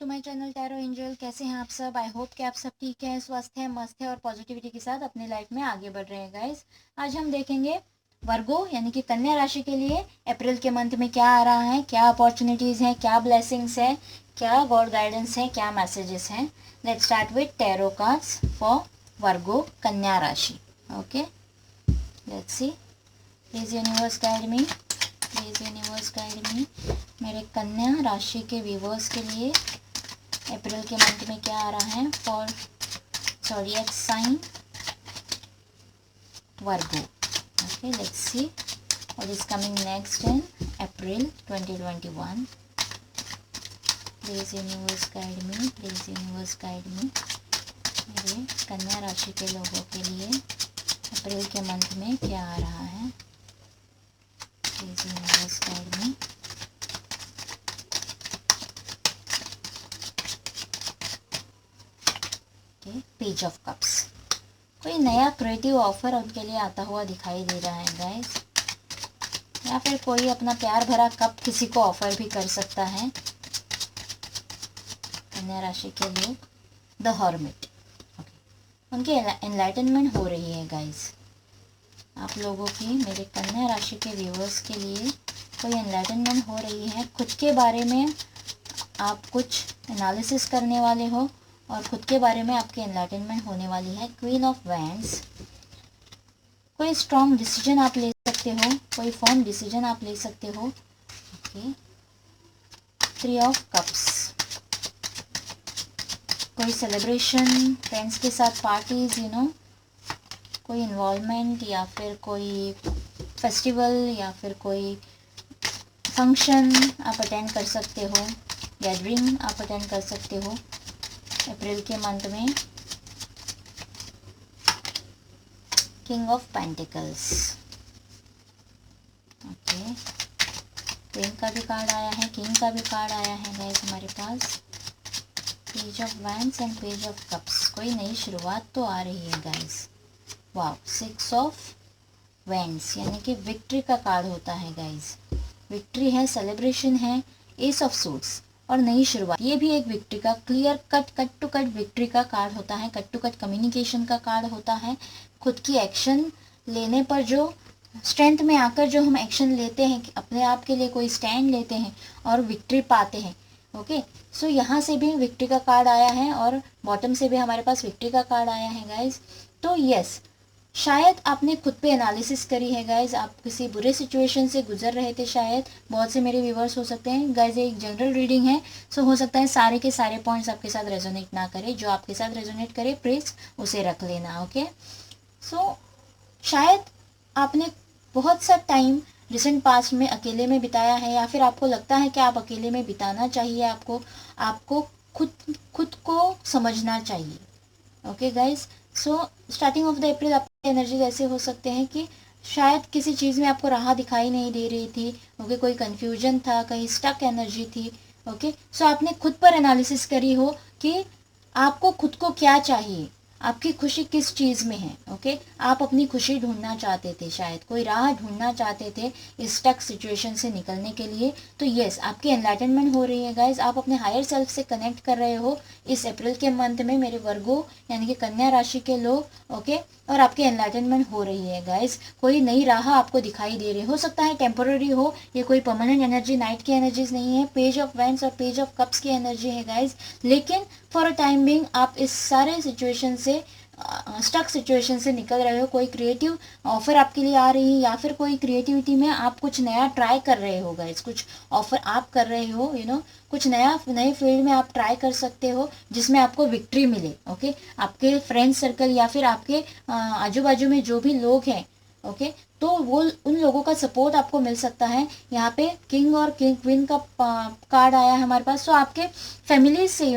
To my channel tarot angel. कैसे हैं आप सब? आई होप कि आप सब ठीक हैं, स्वस्थ हैं, मस्त हैं और पॉजिटिविटी के साथ अपने लाइफ में आगे बढ़ रहे हैं गाइस। आज हम देखेंगे वर्गो यानी कि कन्या राशि के लिए अप्रैल के मंथ में क्या आ रहा है, क्या अपॉर्चुनिटीज़ हैं, क्या ब्लेसिंग्स हैं, क्या गॉड गाइडेंस है, क्या मैसेजेस हैं। Let's start with tarot cards for Virgo कन्या राशि। Okay, let's see. Please universe guide me, please universe guide me. मेरे कन्या राशि के व्यूवर्स के लिए अप्रैल के मंथ में क्या आ रहा है for zodiac sign Virgo. Okay, let's see what is coming next in April 2021। Please universe guide me, please universe guide me. मेरे कन्या राशि के लोगों के लिए अप्रैल के मंथ में क्या आ रहा है? Please universe guide me. Page of cups, कोई नया क्रिएटिव ऑफर उनके लिए आता हुआ दिखाई दे रहा है गाइस, या फिर कोई अपना प्यार भरा कप किसी को ऑफर भी कर सकता है। कन्या राशि के लोग, द हर्मिट। उनकी एनलाइटनमेंट हो रही है गाइस। आप लोगों की, मेरे कन्या राशि के व्यूअर्स के लिए कोई एनलाइटनमेंट हो रही है। खुद के बारे में आप कुछ एनालिसिस करने वाले हो और खुद के बारे में आपकी एनलाइटनमेंट होने वाली है। क्वीन ऑफ वैंड्स, कोई स्ट्रॉन्ग डिसीजन आप ले सकते हो, कोई फर्म डिसीजन आप ले सकते हो। ओके, थ्री ऑफ कप्स, कोई सेलिब्रेशन, फ्रेंड्स के साथ पार्टीज, कोई इन्वॉल्वमेंट या फिर कोई फेस्टिवल या फिर कोई फंक्शन आप अटेंड कर सकते हो, गैदरिंग आप अटेंड कर सकते हो अप्रैल के मंथ में। King of pentacles, okay, queen का भी कार्ड आया है, किंग का भी कार्ड आया है गाइस हमारे पास। Page of wands and page of cups, कोई नई शुरुआत तो आ रही है guys. Wow, six of wands यानी कि विक्ट्री का कार्ड होता है गाइस। विक्ट्री है, सेलिब्रेशन है, एस ऑफ सूट्स और नई शुरुआत। ये भी एक विक्ट्री का, clear cut to cut victory का कार्ड होता है, कट टू कट कम्युनिकेशन का कार्ड होता है। खुद की एक्शन लेने पर जो स्ट्रेंथ में आकर जो हम एक्शन लेते हैं, अपने आप के लिए कोई स्टैंड लेते हैं और विक्ट्री पाते हैं। ओके, सो यहाँ से भी विक्ट्री का कार्ड आया है और बॉटम से भी हमारे पास विक्ट्री का कार्ड आया है गाइज। तो यस, शायद आपने खुद पे एनालिसिस करी है गाइज, आप किसी बुरे सिचुएशन से गुजर रहे थे शायद। बहुत से मेरे व्यूवर्स हो सकते हैं गाइज, एक जनरल रीडिंग है, सो हो सकता है सारे के सारे पॉइंट्स आपके साथ रेजोनेट ना करे। जो आपके साथ रेजोनेट करे प्लीज उसे रख लेना। ओके, सो शायद आपने बहुत सा टाइम रिसेंट पास्ट में अकेले में बिताया है, या फिर आपको लगता है कि आप अकेले में बिताना चाहिए। आपको खुद खुद को समझना चाहिए। Okay guys, so starting of the April आपकी एनर्जी ऐसे हो सकते हैं कि शायद किसी चीज़ में आपको राह दिखाई नहीं दे रही थी। ओके, कोई कन्फ्यूजन था, कहीं स्टक एनर्जी थी। ओके, सो आपने खुद पर एनालिसिस करी हो कि आपको खुद को क्या चाहिए, आपकी खुशी किस चीज़ में है। ओके, आप अपनी खुशी ढूंढना चाहते थे, शायद कोई राह ढूंढना चाहते थे इस स्टक सिचुएशन से निकलने के लिए। तो यस, आपकी एनलाइटनमेंट हो रही है गाइज, आप अपने हायर सेल्फ से कनेक्ट कर रहे हो इस अप्रैल के मंथ में मेरे वर्गो यानी कि कन्या राशि के लोग। ओके, और आपकी एनलाइटनमेंट हो रही है गाइज, कोई नई राह आपको दिखाई दे रही हो सकता है टेम्पोररी हो, ये कोई परमानेंट एनर्जी, नाइट की एनर्जीज नहीं है। पेज ऑफ वैंड्स और पेज ऑफ कप्स की एनर्जी है गाइज, लेकिन फॉर अ टाइम बिंग आप इस सारे सिचुएशन से, स्टक सिचुएशन से निकल रहे हो। कोई क्रिएटिव ऑफर आपके लिए आ रही है, या फिर कोई क्रिएटिविटी में आप कुछ नया ट्राई कर रहे हो गाइस, कुछ ऑफर आप कर रहे हो, कुछ नए फील्ड में आप ट्राई कर सकते हो जिसमें आपको विक्ट्री मिले। ओके, आपके फ्रेंड सर्कल या फिर आपके आजू बाजू में जो भी लोग हैं, ओके, तो वो उन लोगों का सपोर्ट आपको मिल सकता है। यहाँ पे किंग और क्वीन का कार्ड आया है हमारे पास। तो आपके फैमिली से,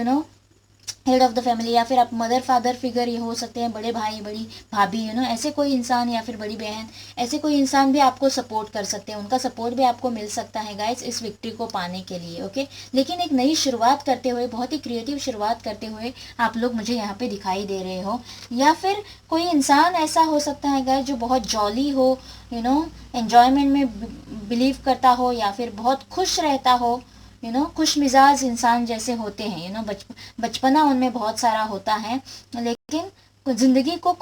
हेड ऑफ द फैमिली, या फिर आप मदर फादर फिगर ये हो सकते हैं, बड़े भाई बड़ी भाभी, ऐसे कोई इंसान, या फिर बड़ी बहन, ऐसे कोई इंसान भी आपको सपोर्ट कर सकते हैं। उनका सपोर्ट भी आपको मिल सकता है गाइस इस विक्ट्री को पाने के लिए। ओके, लेकिन एक नई शुरुआत करते हुए, बहुत ही क्रिएटिव शुरुआत करते हुए आप लोग मुझे यहाँ पे दिखाई दे रहे हो। या फिर कोई इंसान ऐसा हो सकता है गाइस जो बहुत जॉली हो, एंजॉयमेंट में बिलीव करता हो, या फिर बहुत खुश रहता हो, खुश मिजाज इंसान जैसे होते हैं, बचपना उनमें बहुत सारा होता है, लेकिन जिंदगी को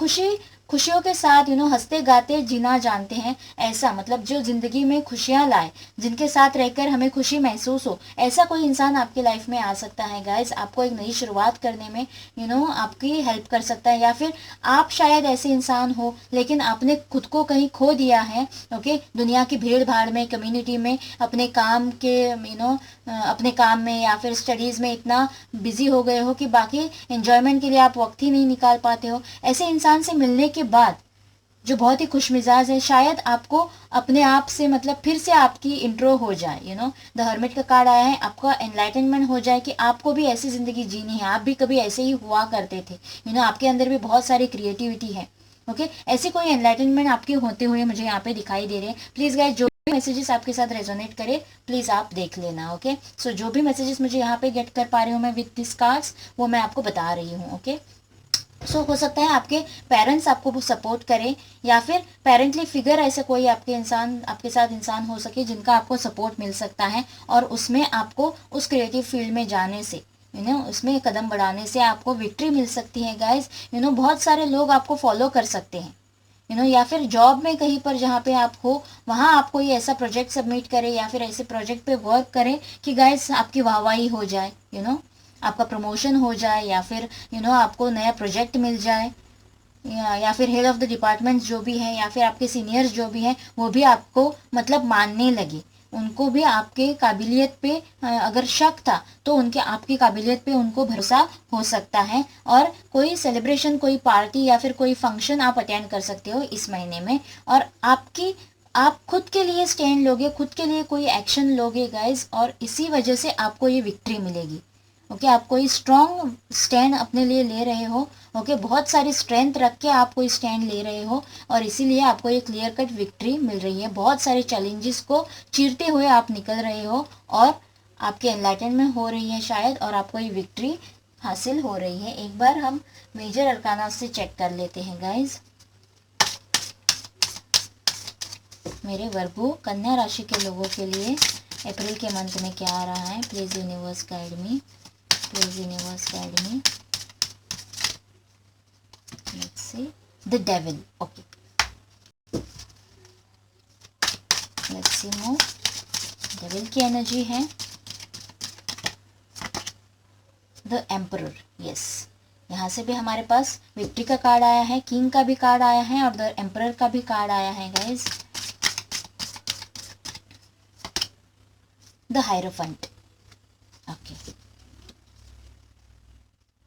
खुशियों के साथ हंसते गाते जीना जानते हैं। ऐसा मतलब जो जिंदगी में खुशियां लाए, जिनके साथ रहकर हमें खुशी महसूस हो, ऐसा कोई इंसान आपके लाइफ में आ सकता है गाइज। आपको एक नई शुरुआत करने में आपकी हेल्प कर सकता है। या फिर आप शायद ऐसे इंसान हो लेकिन आपने खुद को कहीं खो दिया है, ओके, दुनिया की भीड़ भाड़ में, कम्युनिटी में, अपने काम के अपने काम में या फिर स्टडीज में इतना बिजी हो गए हो कि बाकी एंजॉयमेंट के लिए आप वक्त ही नहीं निकाल पाते हो। ऐसे इंसान से मिलने के बाद जो बहुत ही खुश मिजाज है, शायद आपको अपने आप से मतलब फिर से आपकी इंट्रो हो जाए। द हर्मिट का कार्ड आया है, आपका एनलाइटनमेंट हो जाए कि आपको भी ऐसी जिंदगी जीनी है, आप भी कभी ऐसे ही हुआ करते थे। आपके अंदर भी बहुत सारी क्रिएटिविटी है। ओके, ऐसी कोई एनलाइटनमेंट आपके होते हुए मुझे यहाँ पे दिखाई दे रहे हैं। प्लीज गाइस, जो भी मैसेजेस आपके साथ रेजोनेट करे प्लीज आप देख लेना। ओके, सो जो भी मैसेजेस मुझे यहाँ पे गेट कर पा रही हूँ मैं विद दिस कार्ड्स, वो मैं आपको बता रही हूँ। ओके, सो हो सकता है आपके पेरेंट्स आपको सपोर्ट करें, या फिर पेरेंटली फिगर ऐसे कोई आपके साथ इंसान हो सके जिनका आपको सपोर्ट मिल सकता है, और उसमें आपको उस क्रिएटिव फील्ड में जाने से उसमें कदम बढ़ाने से आपको विक्ट्री मिल सकती है गाइज। बहुत सारे लोग आपको फॉलो कर सकते हैं, या फिर जॉब में कहीं पर जहाँ पे आप हो वहाँ आप कोई ऐसा प्रोजेक्ट सबमिट करें या फिर ऐसे प्रोजेक्ट पे वर्क करें कि गाइज आपकी वाहवाही हो जाए, आपका प्रमोशन हो जाए, या फिर आपको नया प्रोजेक्ट मिल जाए, या फिर हेड ऑफ द डिपार्टमेंट जो भी है या फिर आपके सीनियर्स जो भी हैं वो भी आपको मतलब मानने लगे। उनको भी आपके काबिलियत पे अगर शक था तो उनके आपकी काबिलियत पे उनको भरोसा हो सकता है, और कोई सेलिब्रेशन, कोई पार्टी या फिर कोई फंक्शन आप अटेंड कर सकते हो इस महीने में, और आप खुद के लिए स्टैंड लोगे, खुद के लिए कोई एक्शन लोगे गाइज, और इसी वजह से आपको ये विक्ट्री मिलेगी। ओके, आप कोई स्ट्रॉन्ग स्टैंड अपने लिए ले रहे हो। ओके, बहुत सारी स्ट्रेंथ रख के आप कोई स्टैंड ले रहे हो, और इसीलिए आपको ये क्लियर कट विक्ट्री मिल रही है। बहुत सारे चैलेंजेस को चीरते हुए आप निकल रहे हो, और आपकी एनलाइटनमेंट हो रही है शायद, और आपको ये विक्ट्री हासिल हो रही है। एक बार हम मेजर अरकाना से चेक कर लेते हैं गाइज। मेरे वर्गो कन्या राशि के लोगों के लिए अप्रैल के मंथ में क्या आ रहा है, please universe guide me, please universe guide me. Let's see the devil. Okay, let's see more. devil की एनर्जी है द एम्परर। यस, यहाँ से भी हमारे पास विक्ट्री का कार्ड आया है, किंग का भी कार्ड आया है, और द एम्परर का भी कार्ड आया है guys. The hierophant. Okay,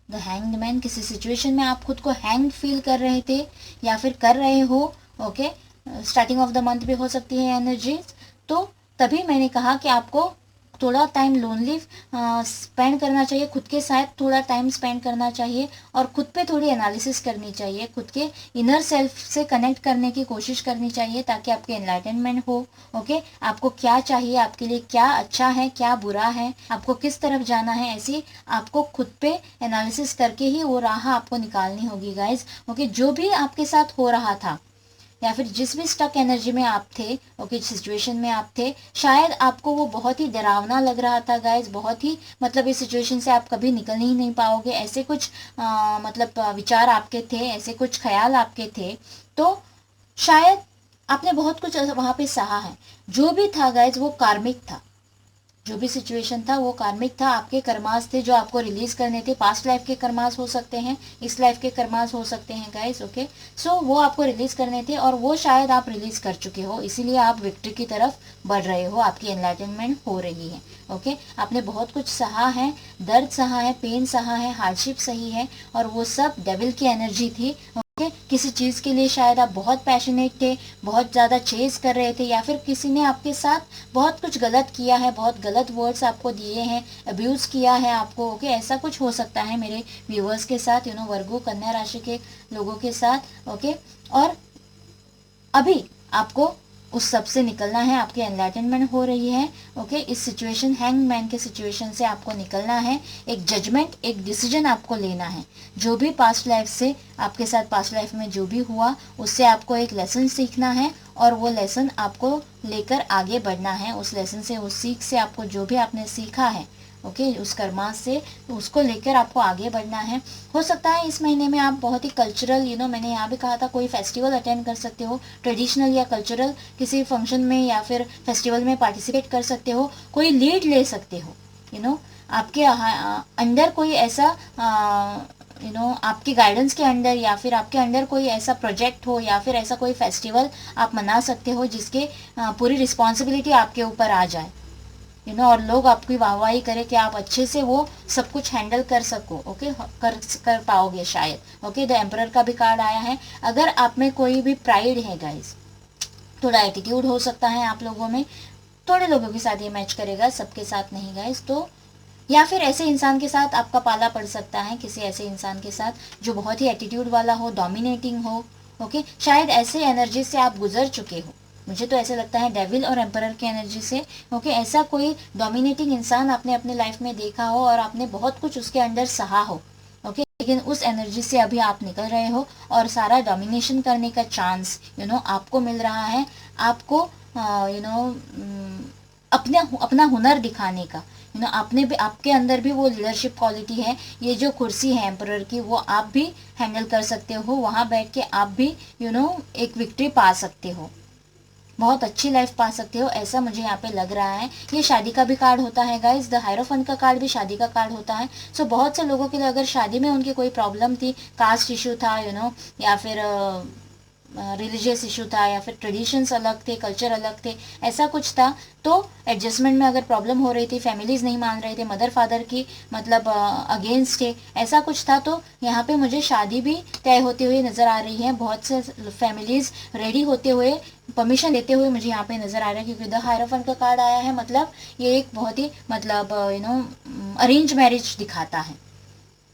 the hanged man. किसी सिचुएशन में आप खुद को हैंग फील कर रहे थे या फिर कर रहे हो। Okay, starting of the month भी हो सकती है एनर्जी, तो तभी मैंने कहा कि आपको थोड़ा टाइम लोनली स्पेंड करना चाहिए, खुद के साथ थोड़ा टाइम स्पेंड करना चाहिए, और खुद पे थोड़ी एनालिसिस करनी चाहिए, खुद के इनर सेल्फ से कनेक्ट करने की कोशिश करनी चाहिए ताकि आपके एनलाइटनमेंट हो। ओके, आपको क्या चाहिए, आपके लिए क्या अच्छा है, क्या बुरा है, आपको किस तरफ जाना है, ऐसी आपको खुद पे एनालिसिस करके ही वो राह आपको निकालनी होगी गाइज। ओके, जो भी आपके साथ हो रहा था या फिर जिस भी स्टक एनर्जी में आप थे, ओके, सिचुएशन में आप थे, शायद आपको वो बहुत ही डरावना लग रहा था गाइज, बहुत ही मतलब इस सिचुएशन से आप कभी निकल ही नहीं पाओगे, ऐसे कुछ मतलब विचार आपके थे, ऐसे कुछ ख्याल आपके थे, तो शायद आपने बहुत कुछ वहाँ पे सहा है। जो भी था गाइज वो कार्मिक था, जो भी सिचुएशन था वो कार्मिक था, आपके कर्मास थे जो आपको रिलीज करने थे। पास्ट लाइफ के कर्मास हो सकते हैं, इस लाइफ के कर्मास हो सकते हैं गाइस। ओके, सो वो आपको रिलीज करने थे और वो शायद आप रिलीज कर चुके हो, इसीलिए आप विक्ट्री की तरफ बढ़ रहे हो, आपकी एनलाइटनमेंट हो रही है। ओके, आपने बहुत कुछ सहा है, दर्द सहा है, पेन सहा है, हार्डशिप सही है, और वो सब डेविल की एनर्जी थी। किसी चीज के लिए शायद आप बहुत पैशनेट थे, बहुत ज्यादा चेज कर रहे थे, या फिर किसी ने आपके साथ बहुत कुछ गलत किया है, बहुत गलत वर्ड्स आपको दिए हैं, अब्यूज किया है आपको। ओके, ऐसा कुछ हो सकता है मेरे व्यूअर्स के साथ, वर्गो कन्या राशि के लोगों के साथ। ओके, और अभी आपको उस सब से निकलना है, आपकी एनलाइटनमेंट हो रही है। ओके, इस सिचुएशन हैंगमैन के सिचुएशन से आपको निकलना है, एक जजमेंट, एक डिसीजन आपको लेना है। जो भी पास्ट लाइफ से आपके साथ पास्ट लाइफ में जो भी हुआ उससे आपको एक लेसन सीखना है, और वो लेसन आपको लेकर आगे बढ़ना है। उस लेसन से, उस सीख से, आपको जो भी आपने सीखा है, ओके, उस कर्मा से उसको लेकर आपको आगे बढ़ना है। हो सकता है इस महीने में आप बहुत ही कल्चरल, मैंने यहाँ भी कहा था, कोई फेस्टिवल अटेंड कर सकते हो, ट्रेडिशनल या कल्चरल किसी फंक्शन में या फिर फेस्टिवल में पार्टिसिपेट कर सकते हो, कोई लीड ले सकते हो, आपके अंदर कोई ऐसा आपके गाइडेंस के अंडर या फिर आपके अंडर कोई ऐसा प्रोजेक्ट हो या फिर ऐसा कोई फेस्टिवल आप मना सकते हो जिसके पूरी रिस्पॉन्सिबिलिटी आपके ऊपर आ जाए, और लोग आपकी वाहवाही करें कि आप अच्छे से वो सब कुछ हैंडल कर सको, ओके, कर पाओगे शायद। ओके, द एम्परर का भी कार्ड आया है। अगर आप में कोई भी प्राइड है गाइस, थोड़ा एटीट्यूड हो सकता है आप लोगों में, थोड़े लोगों के साथ ये मैच करेगा, सबके साथ नहीं गाइस, तो या फिर ऐसे इंसान के साथ आपका पाला पड़ सकता है, किसी ऐसे इंसान के साथ जो बहुत ही एटीट्यूड वाला हो, डोमिनेटिंग हो, ओके, शायद ऐसे एनर्जी से आप गुजर चुके हो। मुझे तो ऐसे लगता है डेविल और एम्परर की एनर्जी से, ओके, ऐसा कोई डोमिनेटिंग इंसान आपने अपने लाइफ में देखा हो और आपने बहुत कुछ उसके अंदर सहा हो, ओके, लेकिन उस एनर्जी से अभी आप निकल रहे हो और सारा डोमिनेशन करने का चांस आपको मिल रहा है, आपको अपना हुनर दिखाने का, आपने भी, आपके अंदर भी वो लीडरशिप क्वालिटी है। ये जो कुर्सी है एम्परर की, वो आप भी हैंडल कर सकते हो, वहाँ बैठ के आप भी एक विक्ट्री पा सकते हो, बहुत अच्छी लाइफ पा सकते हो, ऐसा मुझे यहाँ पे लग रहा है। ये शादी का भी कार्ड होता है गाइस, द हायरोफेंट का कार्ड भी शादी का कार्ड होता है। सो बहुत से लोगों के लिए अगर शादी में उनकी कोई प्रॉब्लम थी, कास्ट इशू था, या फिर रिलीजियस इशू था, या फिर ट्रेडिशंस अलग थे, कल्चर अलग थे, ऐसा कुछ था, तो एडजस्टमेंट में अगर प्रॉब्लम हो रही थी, फैमिलीज नहीं मान रहे थे, मदर फादर की मतलब अगेंस्ट थे, ऐसा कुछ था, तो यहाँ पे मुझे शादी भी तय होती हुई नज़र आ रही है। बहुत से फैमिलीज रेडी होते हुए, परमिशन देते हुए मुझे यहाँ पे नज़र आ रहा है, क्योंकि द हायरोफेंट का कार्ड आया है, मतलब ये एक बहुत ही मतलब अरेंज मैरिज दिखाता है,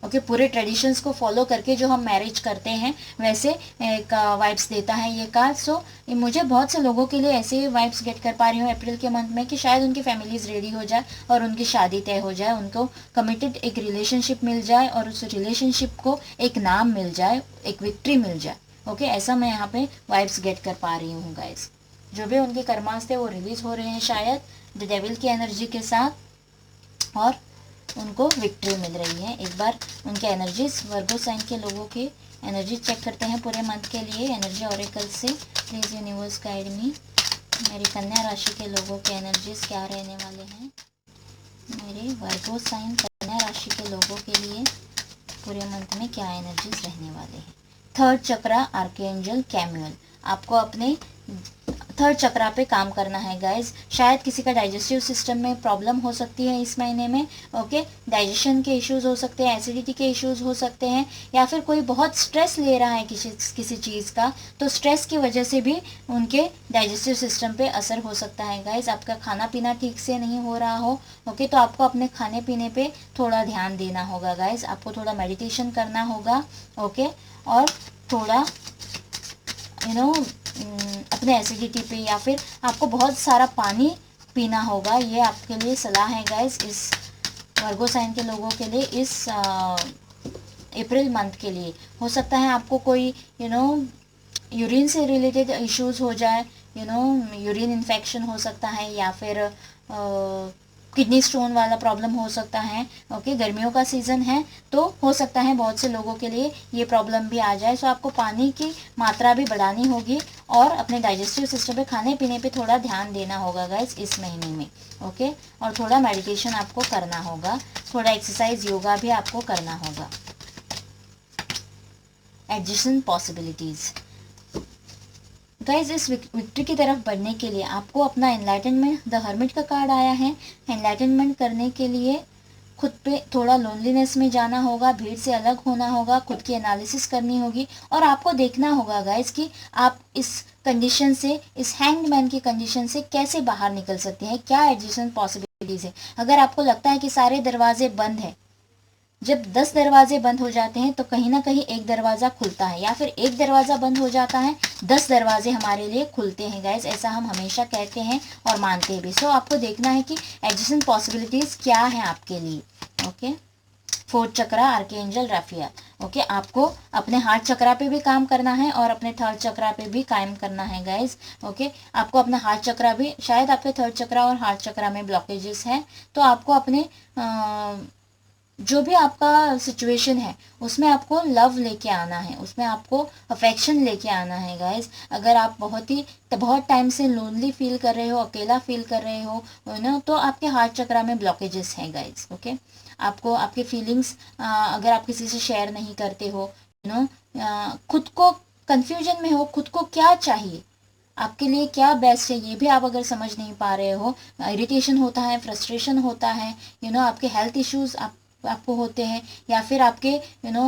ओके, पूरे ट्रेडिशंस को फॉलो करके जो हम मैरिज करते हैं वैसे एक वाइब्स देता है ये कार्ड। सो मुझे बहुत से लोगों के लिए ऐसे वाइब्स गेट कर पा रही हूँ अप्रैल के मंथ में कि शायद उनकी फैमिलीज रेडी हो जाए और उनकी शादी तय हो जाए, उनको कमिटेड एक रिलेशनशिप मिल जाए और उस रिलेशनशिप को एक नाम मिल जाए, एक विक्ट्री मिल जाए, ओके, ऐसा मैं यहाँ पे वाइब्स गेट कर पा रही हूँ गाइस। जो भी उनके कर्मास थे वो रिलीज हो रहे हैं शायद द डेविल की एनर्जी के साथ, और उनको विक्ट्री मिल रही है। एक बार उनके एनर्जीज, वर्गो साइन के लोगों की एनर्जी चेक करते हैं पूरे मंथ के लिए एनर्जी ऑरेकल से। प्लीज यूनिवर्स गाइड मी, मेरी कन्या राशि के लोगों के एनर्जीज क्या रहने वाले हैं, मेरे वर्गो साइन कन्या राशि के लोगों के लिए पूरे मंथ में क्या एनर्जीज रहने वाले हैं। थर्ड चक्रा आर्कएंजल कैमुअल, आपको अपने थर्ड चक्रा पे काम करना है गाइज। शायद किसी का डाइजेस्टिव सिस्टम में प्रॉब्लम हो सकती है इस महीने में, ओके, डाइजेशन के इश्यूज हो सकते हैं, एसिडिटी के इश्यूज हो सकते हैं, या फिर कोई बहुत स्ट्रेस ले रहा है किसी चीज़ का, तो स्ट्रेस की वजह से भी उनके डाइजेस्टिव सिस्टम पे असर हो सकता है गाइज। आपका खाना पीना ठीक से नहीं हो रहा हो, ओके, तो आपको अपने खाने पीने पे थोड़ा ध्यान देना होगा गाइज, आपको थोड़ा मेडिटेशन करना होगा, ओके, और थोड़ा अपने एसिडिटी पे, या फिर आपको बहुत सारा पानी पीना होगा। ये आपके लिए सलाह है गाइस, इस वर्गो साइन के लोगों के लिए इस अप्रैल मंथ के लिए। हो सकता है आपको कोई यूरिन से रिलेटेड इश्यूज हो जाए, यूरिन इन्फेक्शन हो सकता है, या फिर किडनी स्टोन वाला प्रॉब्लम हो सकता है, ओके, गर्मियों का सीज़न है तो हो सकता है बहुत से लोगों के लिए ये प्रॉब्लम भी आ जाए। सो आपको पानी की मात्रा भी बढ़ानी होगी और अपने डाइजेस्टिव सिस्टम पे, खाने पीने पे थोड़ा ध्यान देना होगा गाइस इस महीने में, ओके, और थोड़ा मेडिटेशन आपको करना होगा, थोड़ा एक्सरसाइज योगा भी आपको करना होगा। एडजस्टमेंट पॉसिबिलिटीज़ गाइज, इस विक्ट्री की तरफ बढ़ने के लिए आपको अपना एनलाइटनमेंट, द हर्मिट का कार्ड आया है, एनलाइटनमेंट करने के लिए खुद पे थोड़ा लोनलीनेस में जाना होगा, भीड़ से अलग होना होगा, खुद की एनालिसिस करनी होगी, और आपको देखना होगा गाइज कि आप इस कंडीशन से, इस हैंग्ड मैन की कंडीशन से कैसे बाहर निकल सकते हैं, क्या एडजस्टमेंट पॉसिबिलिटीज है। अगर आपको लगता है कि सारे दरवाजे बंद हैं, जब 10 दरवाजे बंद हो जाते हैं तो कहीं ना कहीं एक दरवाज़ा खुलता है, या फिर एक दरवाज़ा बंद हो जाता है 10 दरवाजे हमारे लिए खुलते हैं गाइस, ऐसा हम हमेशा कहते हैं और मानते भी। सो आपको देखना है कि एडजस्टमेंट पॉसिबिलिटीज़ क्या है आपके लिए, ओके। फोर्थ चक्रा आर्कएंजल राफिया, ओके, आपको अपने हार्ट चक्रा पे भी काम करना है और अपने थर्ड चक्रा पे भी काम करना है गाइज। ओके, आपको अपना हार्ट चक्रा भी, शायद आपके थर्ड चक्रा और हार्ट चक्रा में ब्लॉकेजेस हैं, तो आपको अपने जो भी आपका सिचुएशन है उसमें आपको लव लेके आना है, उसमें आपको अफेक्शन लेके आना है गाइज। अगर आप बहुत टाइम से लोनली फील कर रहे हो, अकेला फील कर रहे हो ना, तो आपके हार्ट चक्रा में ब्लॉकेजेस हैं गाइज। ओके, आपको आपके फीलिंग्स अगर आप किसी से शेयर नहीं करते हो, खुद को कंफ्यूजन में हो, खुद को क्या चाहिए, आपके लिए क्या बेस्ट है, ये भी आप अगर समझ नहीं पा रहे हो, इरिटेशन होता है, फ्रस्ट्रेशन होता है, आपके हेल्थ इश्यूज आपको होते हैं, या फिर आपके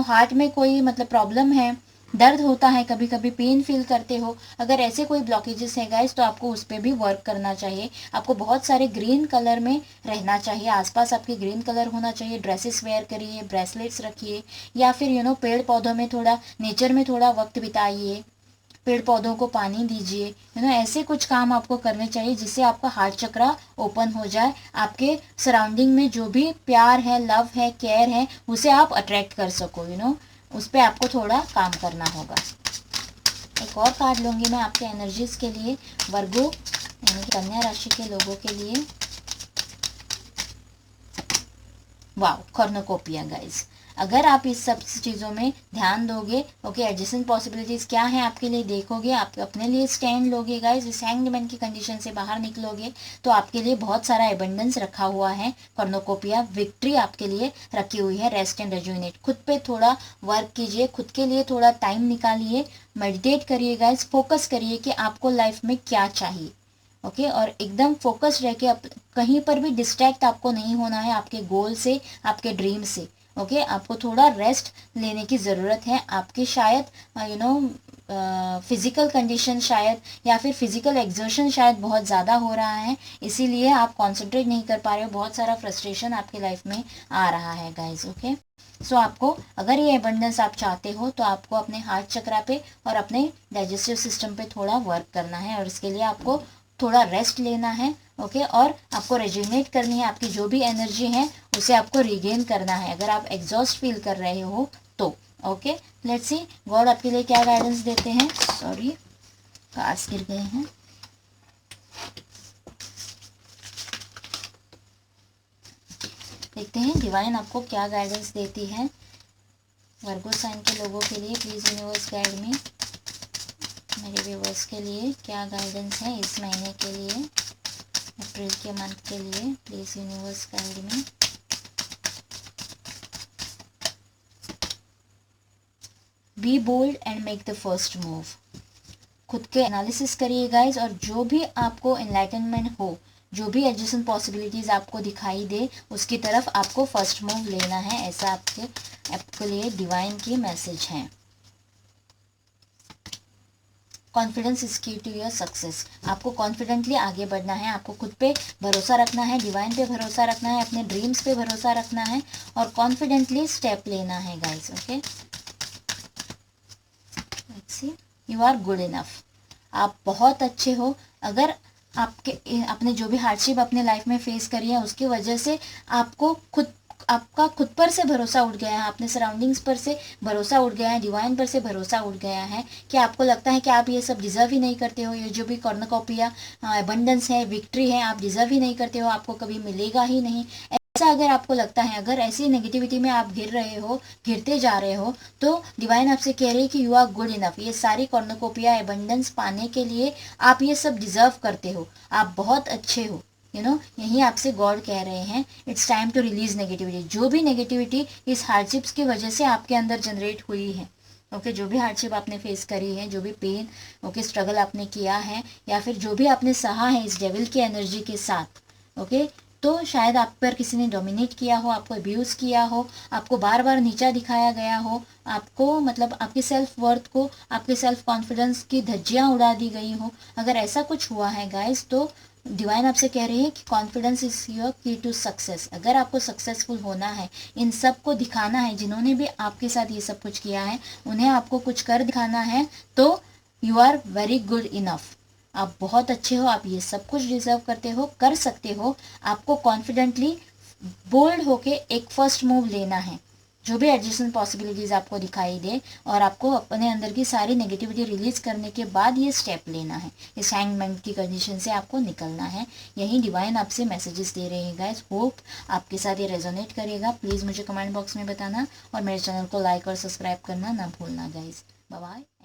हार्ट में कोई मतलब प्रॉब्लम है, दर्द होता है, कभी कभी पेन फील करते हो, अगर ऐसे कोई ब्लॉकेजेस है गाइस, तो आपको उस पर भी वर्क करना चाहिए। आपको बहुत सारे ग्रीन कलर में रहना चाहिए, आसपास आपके ग्रीन कलर होना चाहिए, ड्रेसेस वेयर करिए, ब्रेसलेट्स रखिए, या फिर पेड़ पौधों में थोड़ा, नेचर में थोड़ा वक्त बिताइए, पेड़ पौधों को पानी दीजिए, ऐसे कुछ काम आपको करने चाहिए जिससे आपका हार्ट चक्रा ओपन हो जाए। आपके सराउंडिंग में जो भी प्यार है, लव है, केयर है, उसे आप अट्रैक्ट कर सको। उस पर आपको थोड़ा काम करना होगा। एक और कार्ड लूंगी मैं आपके एनर्जीज के लिए, वर्गो यानी कि कन्या राशि के लोगों के लिए। Wow, कॉर्नोकोपिया guys. अगर आप इस सब चीज़ों में ध्यान दोगे, ओके, एडजस्टेंट पॉसिबिलिटीज़ क्या है आपके लिए देखोगे, आप अपने लिए स्टैंड लोगे गाइज, इस हैंग्ड मैन की कंडीशन से बाहर निकलोगे, तो आपके लिए बहुत सारा एबंडेंस रखा हुआ है। कॉर्नोकोपिया विक्ट्री आपके लिए रखी हुई है। रेस्ट एंड रेजुनेट, खुद पे थोड़ा वर्क कीजिए, खुद के लिए थोड़ा टाइम निकालिए, मेडिटेट करिए गाइज, फोकस करिए कि आपको लाइफ में क्या चाहिए। ओके, और एकदम फोकस रह के कहीं पर भी डिस्ट्रैक्ट आपको नहीं होना है आपके गोल से, आपके ड्रीम से। ओके, आपको थोड़ा रेस्ट लेने की ज़रूरत है। आपकी शायद फिजिकल कंडीशन शायद, या फिर फिजिकल एक्सर्शन शायद बहुत ज़्यादा हो रहा है, इसीलिए आप कॉन्सेंट्रेट नहीं कर पा रहे हो, बहुत सारा फ्रस्ट्रेशन आपकी लाइफ में आ रहा है गाइज। ओके, सो आपको अगर ये एबंडेंस आप चाहते हो, तो आपको अपने हार्ट चक्रा पे और अपने डाइजेस्टिव सिस्टम पे थोड़ा वर्क करना है, और इसके लिए आपको थोड़ा रेस्ट लेना है। ओके, और आपको रेजुनेट करनी है, आपकी जो भी एनर्जी है उसे आपको रिगेन करना है अगर आप एग्जॉस्ट फील कर रहे हो तो। ओके, लेट्स सी गॉड आपके लिए क्या गाइडेंस देते हैं। सॉरी, कार्ड्स गिर गए हैं। देखते हैं डिवाइन आपको क्या गाइडेंस देती है वर्गो साइन के लोगों के लिए। प्लीज यूनिवर्स गाइड मी, मेरे व्यूवर्स के लिए क्या गाइडेंस है इस महीने के लिए, अप्रैल के मंथ के लिए। Please universe guide me. Be bold and make the first move. खुद के एनालिसिस करिए गाइज, और जो भी आपको एनलाइटनमेंट हो, जो भी एडजस्टेंट पॉसिबिलिटीज आपको दिखाई दे, उसकी तरफ आपको फर्स्ट मूव लेना है, ऐसा आपके लिए डिवाइन की मैसेज है। कॉन्फिडेंस इज की टू योर सक्सेस। आपको कॉन्फिडेंटली आगे बढ़ना है, आपको खुद पे भरोसा रखना है, डिवाइन पे भरोसा रखना है, अपने ड्रीम्स पे भरोसा रखना है, और कॉन्फिडेंटली स्टेप लेना है guys. Okay, let's see, you are good enough. आप बहुत अच्छे हो। अगर आपने जो भी हार्डशिप अपने लाइफ में फेस करी है, उसकी वजह से आपका खुद पर से भरोसा उठ गया है, अपने सराउंडिंग्स पर से भरोसा उठ गया है, डिवाइन पर से भरोसा उठ गया है, कि आपको लगता है कि आप ये सब डिजर्व ही नहीं करते हो, ये जो भी कॉर्नोकोपिया एबंडेंस है, विक्ट्री है, आप डिजर्व ही नहीं करते हो, आपको कभी मिलेगा ही नहीं। ऐसा अगर आपको लगता है, अगर ऐसी नेगेटिविटी में आप घिरते जा रहे हो, तो डिवाइन आपसे कह रही है कि यू आर गुड इनफ। ये सारी कॉर्नोकोपिया एबंडेंस पाने के लिए आप ये सब डिजर्व करते हो, आप बहुत अच्छे हो। यही आपसे गॉड कह रहे हैं, it's time to release negativity. जो भी नेगेटिविटी इस हार्डशिप्स की वजह से आपके अंदर जनरेट हुई है, ओके, जो भी हार्डशिप आपने फेस करी है, जो भी पेन, ओके, स्ट्रगल आपने किया है, या फिर जो भी आपने सहा है इस डेविल की एनर्जी के साथ, ओके, तो शायद आप पर किसी ने डोमिनेट किया हो, आपको अब्यूज़ किया हो, आपको बार बार नीचा दिखाया गया हो, आपको मतलब आपके सेल्फ वर्थ को, आपके सेल्फ कॉन्फिडेंस की धज्जियां उड़ा दी गई हो। अगर ऐसा कुछ हुआ है गाइस, तो डिवाइन आपसे कह रही है कि कॉन्फिडेंस इज योर की टू सक्सेस। अगर आपको सक्सेसफुल होना है, इन सब को दिखाना है, जिन्होंने भी आपके साथ ये सब कुछ किया है उन्हें आपको कुछ कर दिखाना है, तो you are very good enough. आप बहुत अच्छे हो, आप ये सब कुछ डिजर्व करते हो, कर सकते हो। आपको कॉन्फिडेंटली बोल्ड होके एक फर्स्ट मूव लेना है। जो भी एडजस्टमेंट पॉसिबिलिटीज़ आपको दिखाई दे, और आपको अपने अंदर की सारी नेगेटिविटी रिलीज करने के बाद ये स्टेप लेना है। इस हैंगमैन की कंडीशन से आपको निकलना है। यही डिवाइन आपसे मैसेजेस दे रहे हैं गाइस। होप आपके साथ ये रेजोनेट करेगा। प्लीज़ मुझे कमेंट बॉक्स में बताना और मेरे चैनल को लाइक और सब्सक्राइब करना ना भूलना गाइस। Bye bye.